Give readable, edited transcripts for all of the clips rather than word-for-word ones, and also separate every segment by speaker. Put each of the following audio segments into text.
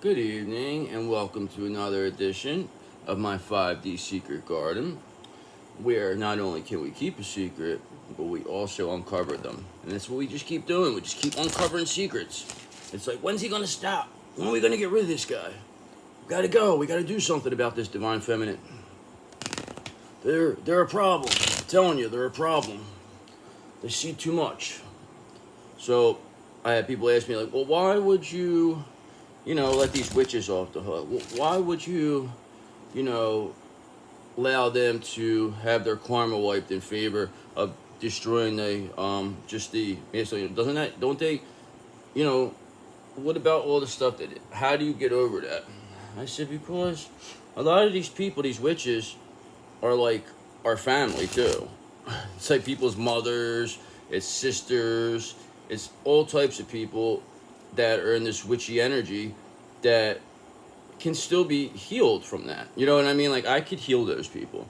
Speaker 1: Good evening, and welcome to another edition of my 5D Secret Garden, where not only can we keep a secret, but we also uncover them. And that's what we just keep doing. We just keep uncovering secrets. It's like, when's he gonna stop? When are we gonna get rid of this guy? We gotta go. We gotta do something about this divine feminine. They're a problem. I'm telling you, they're a problem. They see too much. So I had people ask me like, well, why would you let these witches off the hook? Why would allow them to have their karma wiped in favor of destroying doesn't that, don't they, what about all the stuff how do you get over that? I said, because a lot of these people, these witches, are like our family too. It's like people's mothers, it's sisters, it's all types of people that are in this witchy energy that can still be healed from that. You know what I mean? Like, I could heal those people.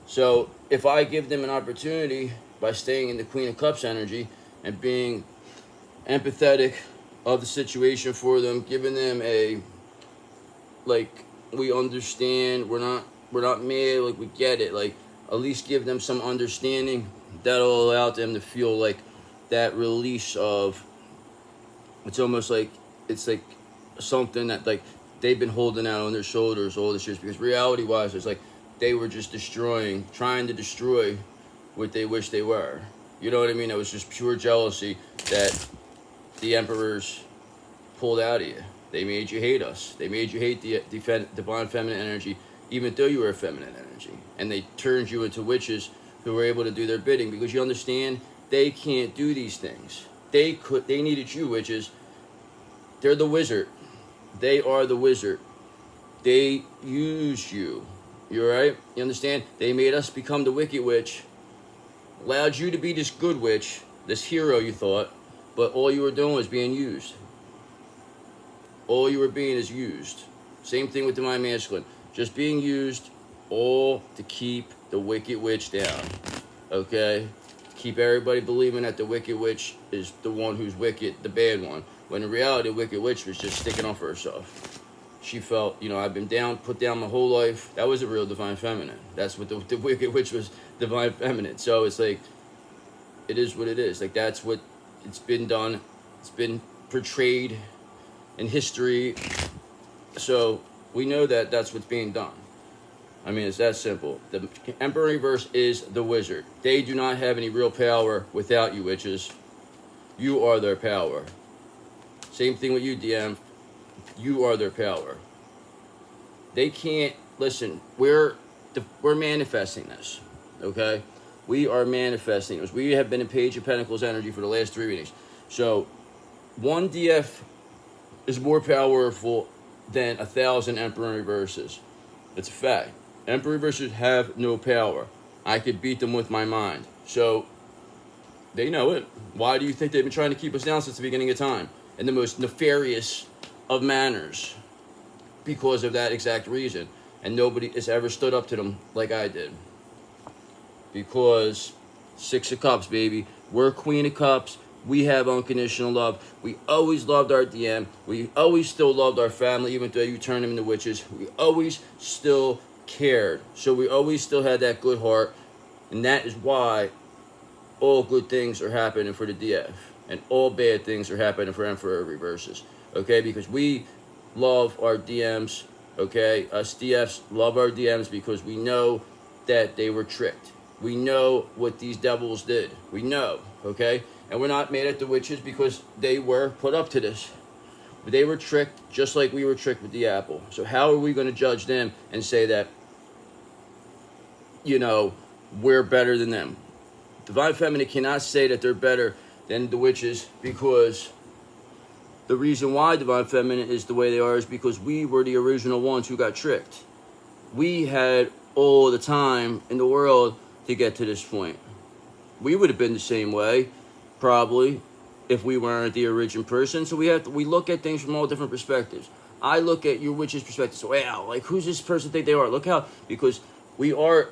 Speaker 1: So if I give them an opportunity by staying in the Queen of Cups energy and being empathetic of the situation for them, giving them we understand, we're not mad, like, we get it, like, at least give them some understanding, that'll allow them to feel like that release of, it's almost like, it's like something that, like, they've been holding out on their shoulders all this years, because reality-wise, it's like they were just trying to destroy what they wish they were. You know what I mean? It was just pure jealousy that the emperors pulled out of you. They made you hate us. They made you hate the divine feminine energy, even though you were a feminine energy. And they turned you into witches who were able to do their bidding, because you understand, they can't do these things. They needed you, witches. They're the wizard. They are the wizard. They used you. You alright? You understand? They made us become the wicked witch. Allowed you to be this good witch, this hero you thought, but all you were doing was being used. All you were being is used. Same thing with divine masculine. Just being used, all to keep the wicked witch down. Okay? Keep everybody believing that the wicked witch is the one who's wicked, the bad one. When in reality, the wicked witch was just sticking up for herself. She felt, I've been put down my whole life. That was a real divine feminine. That's what the wicked witch was, divine feminine. So it's like, it is what it is. Like, that's what it's been done. It's been portrayed in history. So we know that that's what's being done. I mean, it's that simple. The Emperor Reverse is the wizard. They do not have any real power without you, witches. You are their power. Same thing with you, DM. You are their power. They can't, listen, we're manifesting this, okay? We are manifesting this. We have been in Page of Pentacles energy for the last 3 readings. So, one DF is more powerful than 1,000 Emperor Reverses. It's a fact. Emperor Reverses have no power. I could beat them with my mind. So, they know it. Why do you think they've been trying to keep us down since the beginning of time? In the most nefarious of manners. Because of that exact reason. And nobody has ever stood up to them like I did. Because 6 of Cups, baby. We're Queen of Cups. We have unconditional love. We always loved our DM. We always still loved our family, even though you turned them into witches. We always still cared. So we always still had that good heart. And that is why all good things are happening for the DF. And all bad things are happening for Emperor Reverses. Okay? Because we love our DMs. Okay? Us DFs love our DMs because we know that they were tricked. We know what these devils did. We know. Okay? And we're not mad at the witches because they were put up to this. They were tricked just like we were tricked with the apple. So how are we going to judge them and say that, we're better than them? Divine Feminine cannot say that they're better than the witches, because the reason why Divine Feminine is the way they are is because we were the original ones who got tricked. We had all the time in the world to get to this point. We would have been the same way, probably, if we weren't the original person. So we look at things from all different perspectives. I look at your witch's perspective. So, wow, like, who's this person think they are? Look how, because we are,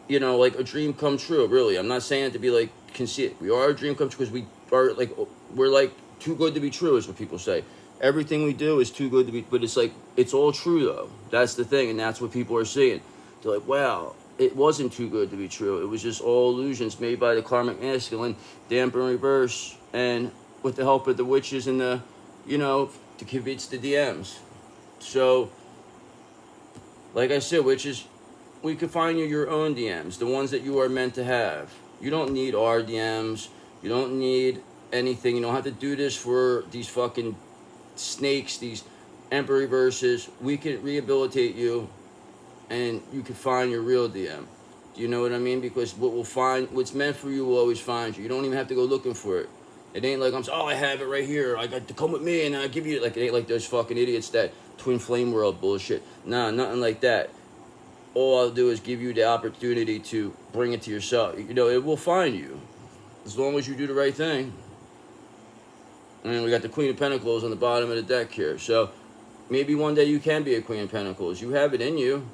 Speaker 1: like a dream come true, really. I'm not saying it to be like conceit. We are a dream come true because we're like too good to be true, is what people say. Everything we do is too good to be, but it's like, it's all true though. That's the thing, and that's what people are seeing. They're like, wow, it wasn't too good to be true. It was just all illusions made by the karmic masculine, the Emperor in reverse, and with the help of the witches and the, to convince the DMs. So, like I said, witches, we could find you your own DMs, the ones that you are meant to have. You don't need our DMs. You don't need anything. You don't have to do this for these fucking snakes, these Emperor reverses. We can rehabilitate you, and you can find your real DM. Do you know what I mean? Because what's meant for you will always find you. You don't even have to go looking for it. It ain't like I have it right here. I got to come with me and I give you it. Like, it ain't like those fucking idiots, that twin flame world bullshit. Nah, nothing like that. All I'll do is give you the opportunity to bring it to yourself. It will find you, as long as you do the right thing. And we got the Queen of Pentacles on the bottom of the deck here. So maybe one day you can be a Queen of Pentacles. You have it in you.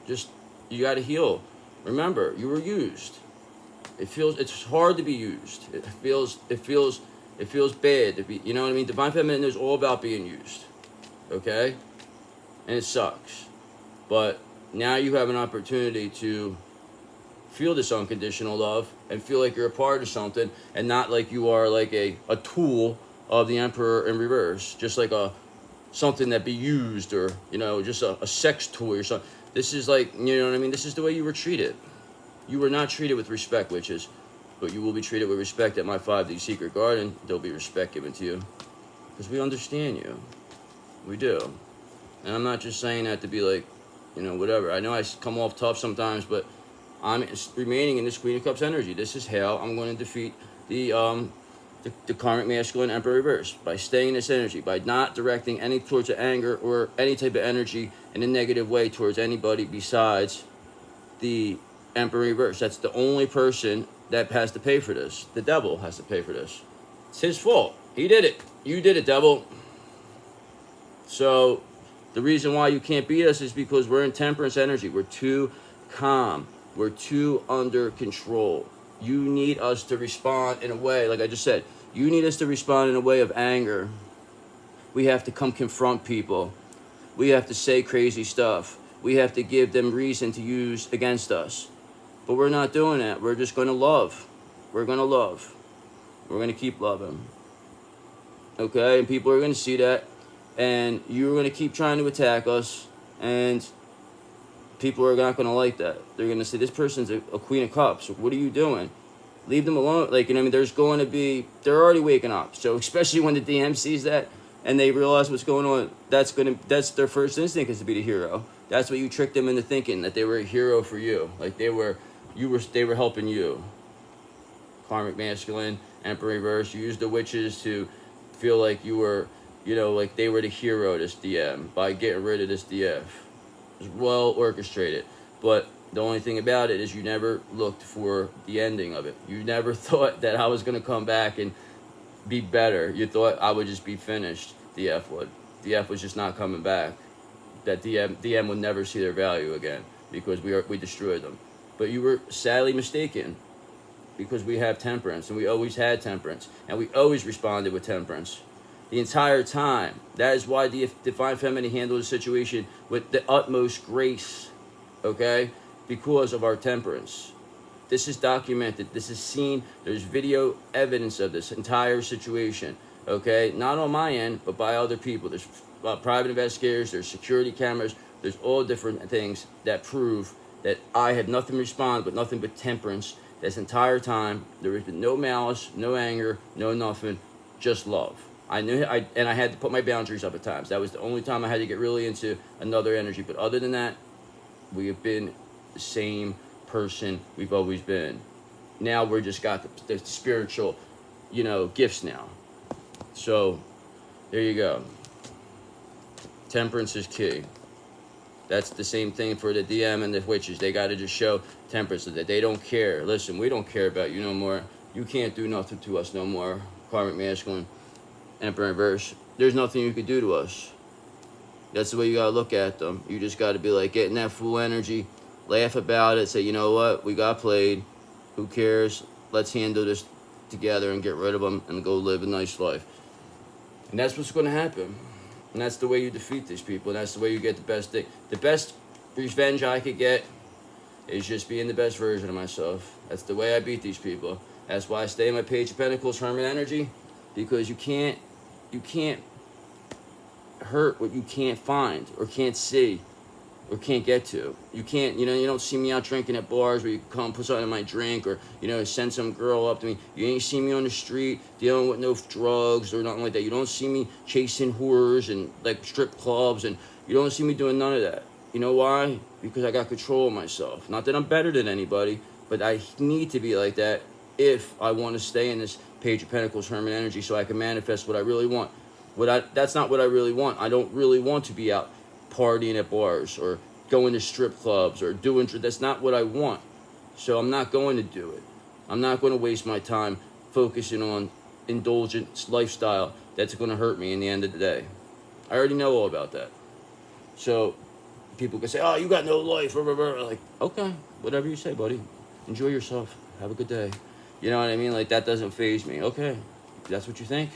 Speaker 1: Just, you got to heal. Remember, you were used. It's hard to be used. It feels bad to be, you know what I mean? Divine Feminine is all about being used. Okay? And it sucks. But now you have an opportunity to feel this unconditional love and feel like you're a part of something, and not like you are like a tool of the Emperor in reverse, just like something that be used, or just a sex toy or something. This is like, you know what I mean? This is the way you were treated. You were not treated with respect, witches, but you will be treated with respect at my 5D Secret Garden. There'll be respect given to you, because we understand you. We do. And I'm not just saying that to be like, whatever. I know I come off tough sometimes, but I'm remaining in this Queen of Cups energy. This is how I'm going to defeat the karmic masculine Emperor reverse, by staying in this energy, by not directing any towards of anger or any type of energy in a negative way towards anybody besides the Emperor reverse. That's the only person that has to pay for this. The devil has to pay for this. It's his fault. He did it. You did it, devil. So the reason why you can't beat us is because we're in temperance energy. We're too calm. We're too under control. You need us to respond in a way, like I just said, you need us to respond in a way of anger. We have to come confront people. We have to say crazy stuff. We have to give them reason to use against us. But we're not doing that. We're just going to love. We're going to love. We're going to keep loving. Okay? And people are going to see that. And you're going to keep trying to attack us. And people are not going to like that. They're going to say, this person's a Queen of Cups. What are you doing? Leave them alone. Like, there's going to be, they're already waking up. So especially when the DM sees that and they realize what's going on, that's their first instinct, is to be the hero. That's what you tricked them into thinking, that they were a hero for you. Like they were helping you. Karmic masculine, Emperor reverse. You used the witches to feel like you were, like they were the hero of this DM by getting rid of this DF. It was well orchestrated. But the only thing about it is you never looked for the ending of it. You never thought that I was going to come back and be better. You thought I would just be finished. DF would. DF was just not coming back. That DM would never see their value again, because we destroyed them. But you were sadly mistaken, because we have temperance, and we always had temperance, and we always responded with temperance the entire time. That is why the Divine Feminine handled the situation with the utmost grace, okay? Because of our temperance. This is documented. This is seen. There's video evidence of this entire situation, okay? Not on my end, but by other people. There's private investigators. There's security cameras. There's all different things that prove that I had nothing to respond, but nothing but temperance this entire time. There has been no malice, no anger, no nothing, just love. I knew, and I had to put my boundaries up at times. That was the only time I had to get really into another energy. But other than that, we have been the same person we've always been. Now we're just got the spiritual, gifts now. So there you go. Temperance is key. That's the same thing for the DM and the witches. They got to just show temperance, that they don't care. Listen, we don't care about you no more. You can't do nothing to us no more. Karmic masculine, Emperor reverse. There's nothing you could do to us. That's the way you got to look at them. You just got to be like, getting that full energy, laugh about it, say, you know what, we got played. Who cares? Let's handle this together and get rid of them and go live a nice life. And that's what's going to happen. And that's the way you defeat these people. And that's the way you get the best thing. The best revenge I could get is just being the best version of myself. That's the way I beat these people. That's why I stay in my Page of Pentacles, Hermit energy, because you can't hurt what you can't find or can't see or can't get to. You can't, you don't see me out drinking at bars where you come put something in my drink or, send some girl up to me. You ain't see me on the street dealing with no drugs or nothing like that. You don't see me chasing whores and like strip clubs, and you don't see me doing none of that. You know why? Because I got control of myself. Not that I'm better than anybody, but I need to be like that if I want to stay in this Page of Pentacles, Hermit energy, so I can manifest what I really want. That's not what I really want. I don't really want to be out partying at bars or going to strip clubs or doing. That's not what I want. So I'm not going to do it. I'm not going to waste my time focusing on indulgent lifestyle that's going to hurt me in the end of the day. I already know all about that. So people can say, "Oh, you got no life." Like, okay, whatever you say, buddy. Enjoy yourself. Have a good day. You know what I mean? Like, that doesn't faze me. Okay, if that's what you think.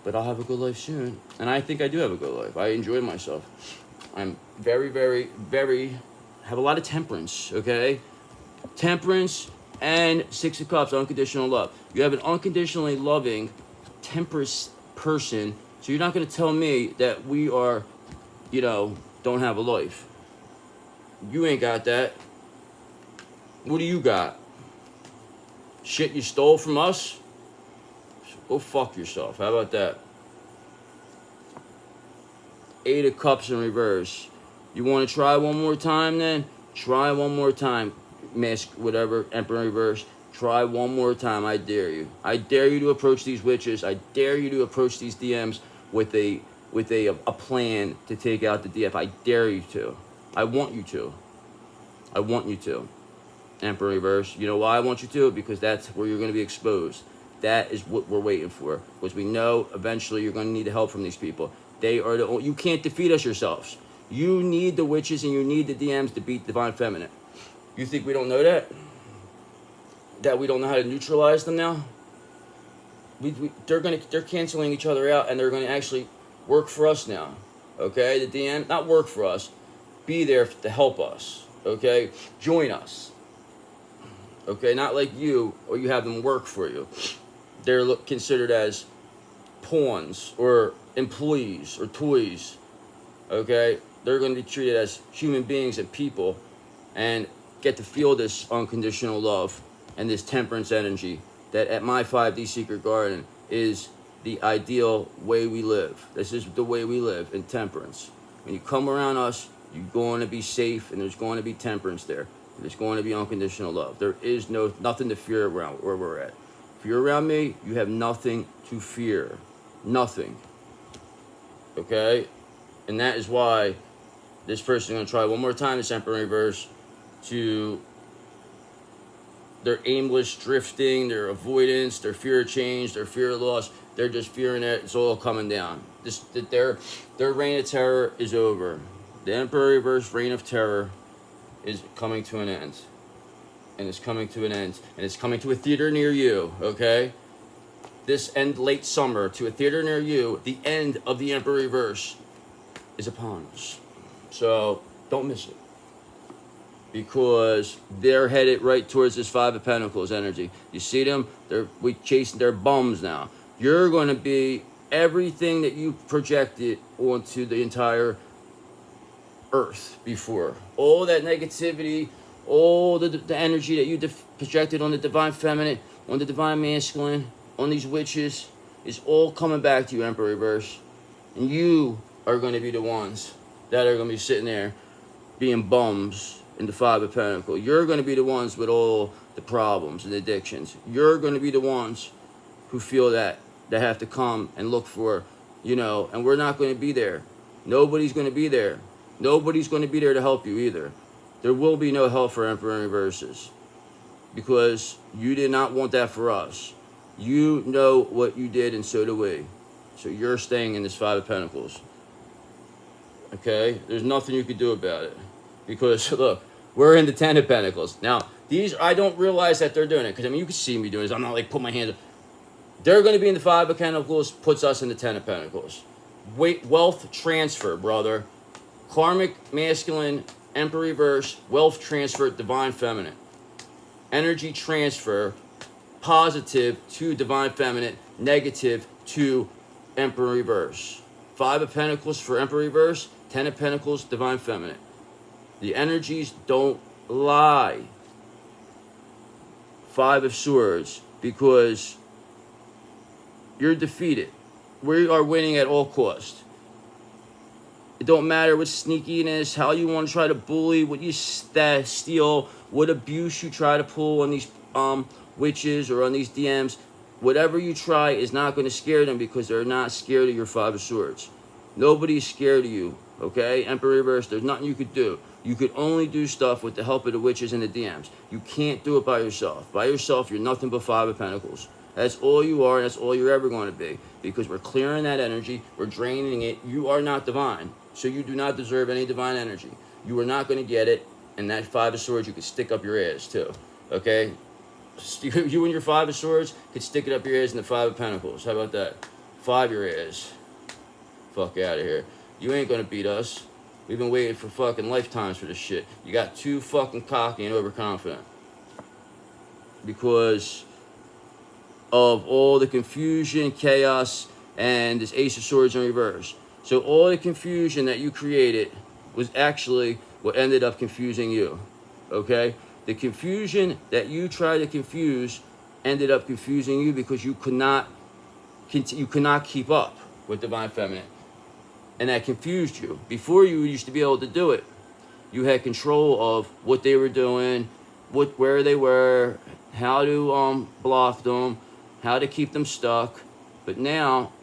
Speaker 1: But I'll have a good life soon. And I think I do have a good life. I enjoy myself. I'm very, very, very, have a lot of temperance, okay? Temperance and Six of Cups, unconditional love. You have an unconditionally loving, temperance person, so you're not going to tell me that we are, don't have a life. You ain't got that. What do you got? Shit you stole from us? Go fuck yourself. How about that? Eight of Cups in reverse. You want to try one more time then? Try one more time. Mask, whatever, Emperor in reverse. Try one more time. I dare you. I dare you to approach these witches. I dare you to approach these DMs with a plan to take out the DF. I dare you to. I want you to. I want you to. Emperor in reverse. You know why I want you to? Because that's where you're going to be exposed. That is what we're waiting for. Because we know eventually you're going to need the help from these people. They are you can't defeat us yourselves. You need the witches and you need the DMs to beat Divine Feminine. You think we don't know that? That we don't know how to neutralize them now? They're canceling each other out, and they're going to actually work for us now. Okay? The DM, not work for us. Be there to help us. Okay? Join us. Okay? Not like you, or you have them work for you. They're considered as pawns or employees or toys. Okay? They're going to be treated as human beings and people and get to feel this unconditional love and this temperance energy that at my 5D Secret Garden is the ideal way we live. This is the way we live in temperance. When you come around us, you're going to be safe, and there's going to be temperance there. There's going to be unconditional love. There is nothing to fear around where we're at. If you're around me, you have nothing to fear. Nothing. Okay? And that is why this person is going to try one more time, this Emperor in reverse, to their aimless drifting, their avoidance, their fear of change, their fear of loss. They're just fearing that it's all coming down. Their reign of terror is over. The Emperor in reverse reign of terror is coming to an end. And it's coming to an end. And it's coming to a theater near you, okay? This end late summer to a theater near you, the end of the Emperor in reverse is upon us. So don't miss it. Because they're headed right towards this Five of Pentacles energy. You see them? We chasing their bums now. You're going to be everything that you projected onto the entire earth before. All that negativity, all the energy that you projected on the Divine Feminine, on the Divine Masculine, on these witches, is all coming back to you, Emperor reverse. And you are going to be the ones that are going to be sitting there being bums in the Five of Pentacles. You're going to be the ones with all the problems and addictions. You're going to be the ones who feel that they have to come and look for, and we're not going to be there. Nobody's going to be there. Nobody's going to be there to help you either. There will be no help for Emperor in reverses because you did not want that for us. You know what you did, and so do we. So you're staying in this Five of Pentacles. Okay? There's nothing you can do about it. Because, look, we're in the Ten of Pentacles. Now, these, I don't realize that they're doing it. Because, you can see me doing this. I'm not like, put my hands up. They're going to be in the Five of Pentacles, puts us in the Ten of Pentacles. Wealth transfer, brother. Karmic masculine, Emperor reverse, wealth transfer, divine feminine. Energy transfer, positive to divine feminine, negative to Emperor reverse. Five of Pentacles for Emperor reverse, Ten of Pentacles, divine feminine. The energies don't lie. Five of Swords, because you're defeated. We are winning at all costs. It don't matter what sneakiness, how you want to try to bully, what you steal, what abuse you try to pull on these witches or on these DMs. Whatever you try is not going to scare them, because they're not scared of your Five of Swords. Nobody's scared of you, okay? Emperor reverse, there's nothing you could do. You could only do stuff with the help of the witches and the DMs. You can't do it by yourself. By yourself, you're nothing but Five of Pentacles. That's all you are, and that's all you're ever going to be, because we're clearing that energy, we're draining it. You are not divine, so you do not deserve any divine energy. You are not going to get it, and that Five of Swords you could stick up your ass too, okay? You and your Five of Swords could stick it up your ass in the Five of Pentacles. How about that? Five your ass. Fuck out of here. You ain't going to beat us. We've been waiting for fucking lifetimes for this shit. You got too fucking cocky and overconfident. Because of all the confusion, chaos, and this Ace of Swords in reverse. So all the confusion that you created was actually what ended up confusing you. Okay? The confusion that you tried to confuse ended up confusing you, because you could not keep up with Divine Feminine. And that confused you. Before, you used to be able to do it. You had control of what they were doing, where they were, how to block them, how to keep them stuck. But now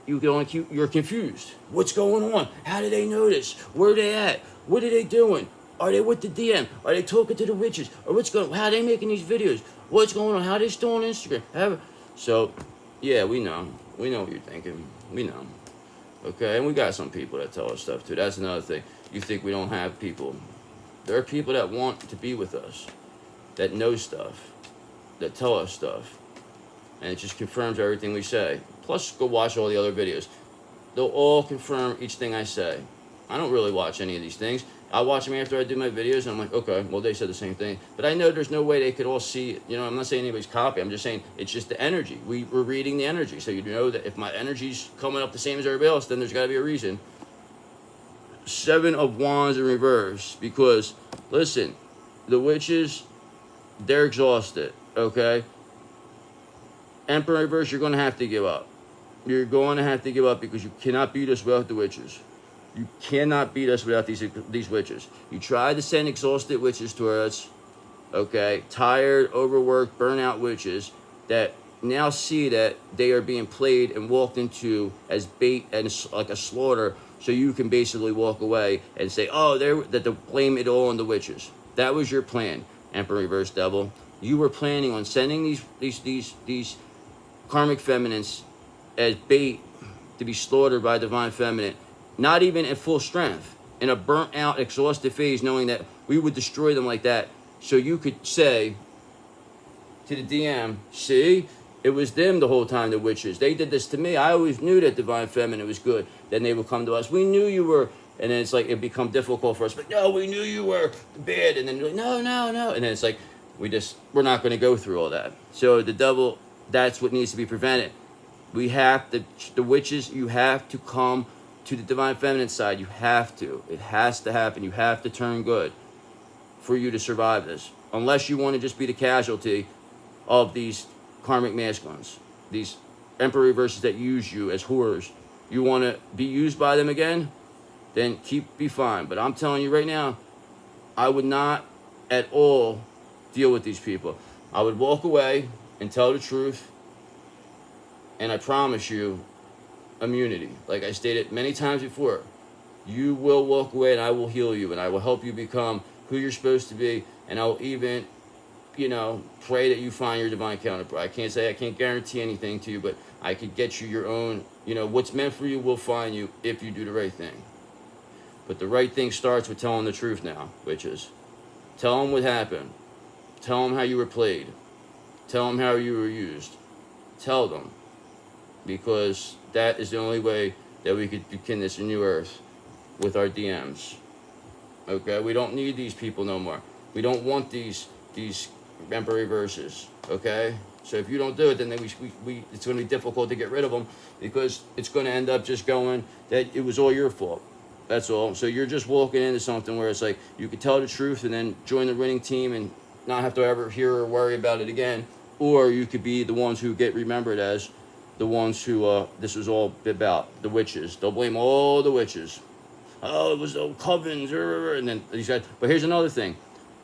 Speaker 1: you're confused. What's going on? How did they know this? Where are they at? What are they doing? Are they with the DM? Are they talking to the witches? Or how are they making these videos? What's going on? How are they still on Instagram? So, yeah, we know. We know what you're thinking. We know. Okay, and we got some people that tell us stuff too. That's another thing. You think we don't have people. There are people that want to be with us, that know stuff, that tell us stuff. And it just confirms everything we say. Plus, go watch all the other videos. They'll all confirm each thing I say. I don't really watch any of these things. I watch them after I do my videos, and I'm like, okay, well, they said the same thing. But I know there's no way they could all see, I'm not saying anybody's copy. I'm just saying it's just the energy. We're reading the energy. So you know that if my energy's coming up the same as everybody else, then there's got to be a reason. Seven of Wands in reverse. Because, listen, the witches, they're exhausted, okay? Emperor in reverse, you're going to have to give up. You're going to have to give up, because you cannot beat us without the witches. You cannot beat us without these witches. You tried to send exhausted witches to us, okay? Tired, overworked, burnout witches that now see that they are being played and walked into as bait and like a slaughter, so you can basically walk away and say, oh, that to blame it all on the witches. That was your plan, Emperor Reverse Devil. You were planning on sending these karmic feminines as bait to be slaughtered by Divine Feminine. Not even at full strength, in a burnt out, exhausted phase, knowing that we would destroy them like that. So you could say to the DM, see, it was them the whole time, the witches. They did this to me. I always knew that Divine Feminine was good. Then they would come to us. We knew you were, and then it's like, it become difficult for us. But no, we knew you were bad. And then you're like, no. And then it's like, we're not going to go through all that. So the devil, that's what needs to be prevented. We have the witches, you have to come to the Divine Feminine side. You have to. It has to happen. You have to turn good for you to survive this. Unless you want to just be the casualty of these karmic masculines. These Emperor reverses that use you as whores. You want to be used by them again? Then be fine. But I'm telling you right now, I would not at all deal with these people. I would walk away and tell the truth. And I promise you, immunity. Like I stated many times before, you will walk away and I will heal you and I will help you become who you're supposed to be, and I'll even, pray that you find your divine counterpart. I can't guarantee anything to you, but I could get you your own, what's meant for you will find you if you do the right thing. But the right thing starts with telling the truth now, witches. Tell them what happened. Tell them how you were played. Tell them how you were used. Tell them. because that is the only way that we could begin this new earth with our DMs. Okay, we don't need these people no more. We don't want these Emperor reverses. Okay, so if you don't do it, then we it's going to be difficult to get rid of them, because it's going to end up just going that it was all your fault. That's all. So you're just walking into something where it's like you could tell the truth and then join the winning team and not have to ever hear or worry about it again. Or you could be the ones who get remembered as the ones who this was all about, the witches. They'll blame all the witches. Oh, it was the covens, and then these guys. But here's another thing.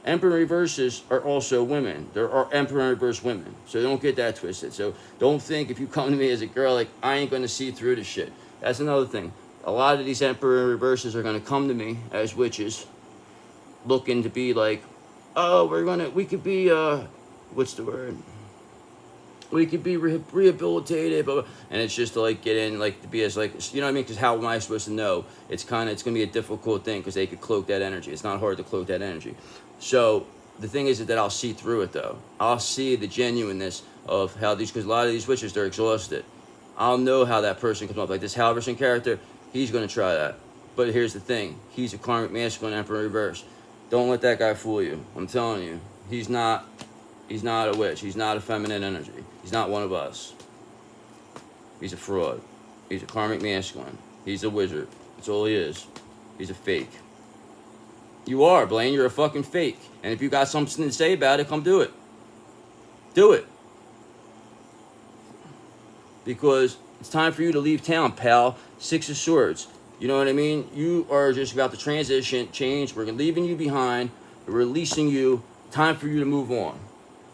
Speaker 1: Emperor reverses are also women. There are Emperor reverse women. So don't get that twisted. So don't think if you come to me as a girl, like, I ain't going to see through this shit. That's another thing. A lot of these Emperor reverses are going to come to me as witches, looking to be like, oh, we could be, what's the word? We could be rehabilitated, blah, blah. And it's just to like get in, like to be as like, you know what I mean? Because how am I supposed to know? It's going to be a difficult thing because they could cloak that energy. It's not hard to cloak that energy. So the thing is that I'll see through it though. I'll see the genuineness of how because a lot of these witches, they're exhausted. I'll know how that person comes up. Like this Halverson character, he's going to try that. But here's the thing. He's a karmic masculine Emperor reverse. Don't let that guy fool you. I'm telling you. He's not a witch. He's not a feminine energy. He's not one of us. He's a fraud. He's a karmic masculine. He's a wizard. That's all he is. He's a fake. You are, Blaine. You're a fucking fake. And if you got something to say about it, come do it. Do it. Because it's time for you to leave town, pal. 6 of Swords. You know what I mean? You are just about to transition, change. We're leaving you behind. We're releasing you. Time for you to move on.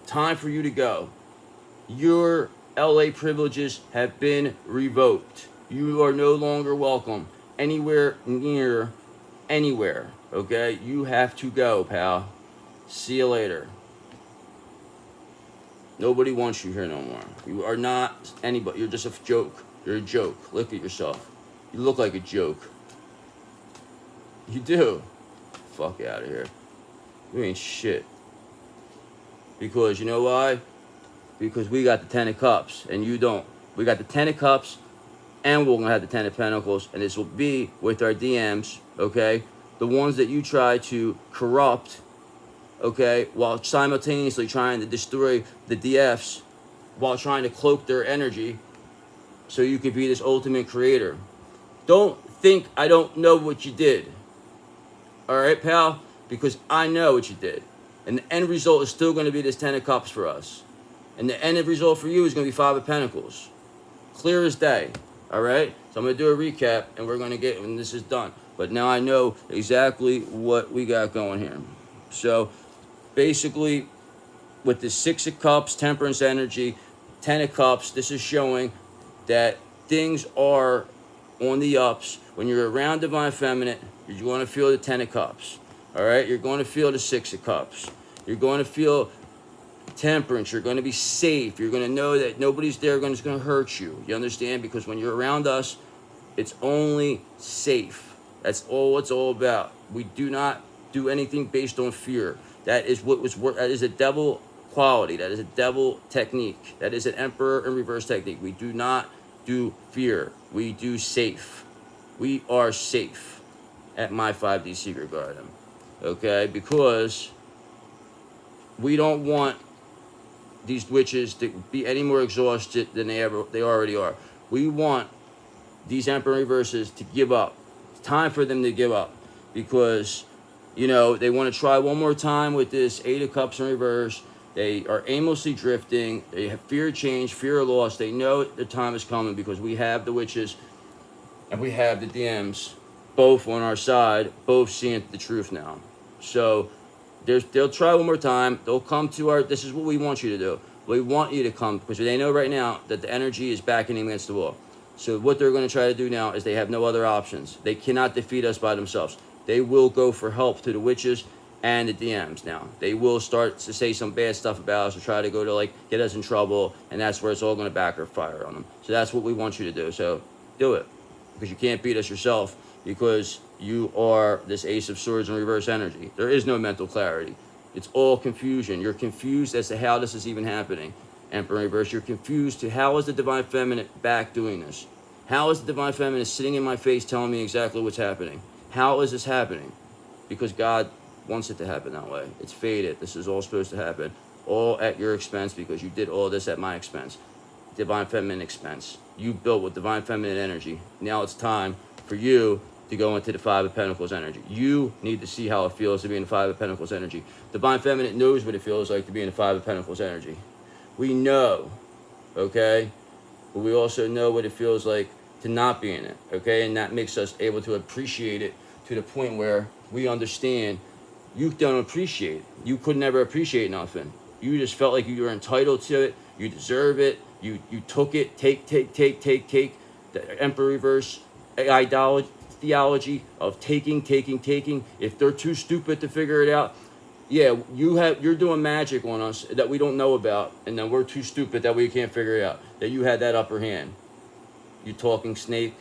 Speaker 1: Time for you to go. Your LA privileges have been revoked. You are no longer welcome anywhere near anywhere. Okay? You have to go, pal. See you later. Nobody wants you here no more. You are not anybody. You're just a joke. You're a joke. Look at yourself. You look like a joke. You do. Fuck out of here. You ain't shit. Because you know why? Because we got the 10 of Cups and you don't. We got the 10 of Cups and we're going to have the 10 of Pentacles. And this will be with our DMs, okay? The ones that you try to corrupt, okay? While simultaneously trying to destroy the DFs. While trying to cloak their energy. So you could be this ultimate creator. Don't think I don't know what you did. Alright, pal? Because I know what you did. And the end result is still going to be this 10 of Cups for us. And the end result for you is going to be 5 of Pentacles. Clear as day. Alright? So I'm going to do a recap and we're going to get when this is done. But now I know exactly what we got going here. So basically, with the 6 of Cups, temperance energy, 10 of Cups, this is showing that things are on the ups. When you're around Divine Feminine, you're going to feel the 10 of Cups. All right? You're going to feel the 6 of Cups. You're going to feel temperance. You're going to be safe. You're going to know that nobody's there going to hurt you. You understand? Because when you're around us, it's only safe. That's all it's all about. We do not do anything based on fear. That is what was that is a devil quality. That is a devil technique. That is an Emperor in reverse technique. We do not do fear. We do safe. We are safe at my 5D Secret Garden. Okay? Because we don't want these witches to be any more exhausted than they already are. We want these Emperor reverses to give up. It's time for them to give up. Because, you know, they want to try one more time with this 8 of Cups in reverse. They are aimlessly drifting. They have fear of change, fear of loss. They know the time is coming because we have the witches and we have the DMs both on our side, both seeing the truth now. So they'll try one more time. They'll come to our, this is what we want you to do. We want you to come because they know right now that the energy is backing them against the wall. So what they're going to try to do now is they have no other options. They cannot defeat us by themselves. They will go for help to the witches and the DMs now. They will start to say some bad stuff about us or try to go to like get us in trouble, and that's where it's all going to backfire on them. So that's what we want you to do. So do it, because you can't beat us yourself because you are this Ace of Swords in reverse energy. There is no mental clarity. It's all confusion. You're confused as to how this is even happening. Emperor in reverse. You're confused to how is the divine feminine back doing this? How is the divine feminine sitting in my face telling me exactly what's happening? How is this happening? Because God wants it to happen that way. It's fated. This is all supposed to happen. All at your expense because you did all this at my expense. Divine feminine expense. You built with divine feminine energy. Now it's time for you to go into the Five of Pentacles energy. You need to see how it feels to be in the Five of Pentacles energy. Divine feminine knows what it feels like to be in the Five of Pentacles energy. We know, okay? But we also know what it feels like to not be in it, okay? And that makes us able to appreciate it to the point where we understand you don't appreciate it. You could never appreciate nothing. You just felt like you were entitled to it. You deserve it. You took it. Take. The Emperor reverse ideology, theology of taking. If they're too stupid to figure it out, yeah, you're doing magic on us that we don't know about, and then we're too stupid that we can't figure it out. That you had that upper hand. You talking snake,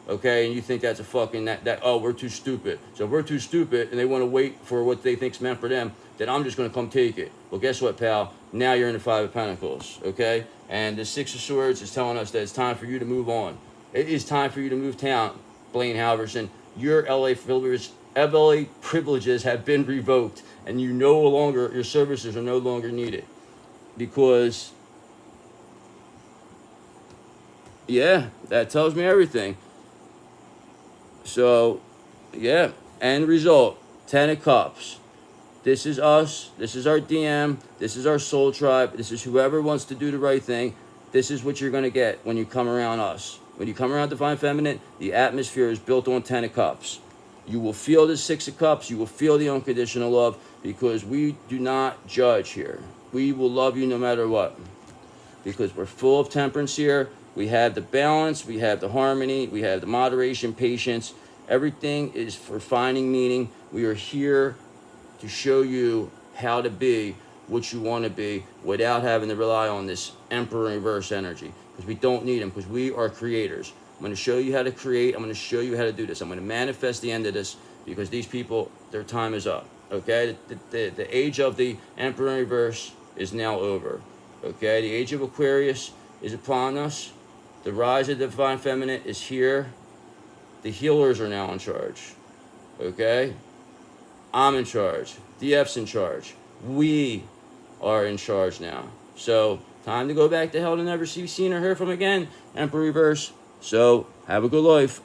Speaker 1: okay? And you think that's a fucking oh, we're too stupid. So if we're too stupid and they want to wait for what they think's meant for them, then I'm just gonna come take it. Well, guess what, pal? Now you're in the Five of Pentacles, okay? And the Six of Swords is telling us that it's time for you to move on. It is time for you to move town, Blaine Halverson. Your LA privileges have been revoked, and your services are no longer needed. Because, yeah, that tells me everything. So, yeah, end result, 10 of Cups. This is us. This is our DM. This is our soul tribe. This is whoever wants to do the right thing. This is what you're going to get when you come around us. When you come around Divine Feminine, the atmosphere is built on 10 of Cups. You will feel the 6 of Cups. You will feel the unconditional love because we do not judge here. We will love you no matter what because we're full of temperance here. We have the balance. We have the harmony. We have the moderation, patience. Everything is for finding meaning. We are here to show you how to be what you want to be without having to rely on this Emperor in reverse energy because we don't need them because we are creators. I'm going to show you how to create. I'm going to show you how to do this. I'm going to manifest the end of this because these people, their time is up. Okay? The age of the Emperor in reverse is now over. Okay? The age of Aquarius is upon us. The rise of the Divine Feminine is here. The healers are now in charge. Okay? I'm in charge. DF's in charge. We are in charge now. So, time to go back to hell to never see seen or heard from again. Emperor reverse. So, have a good life.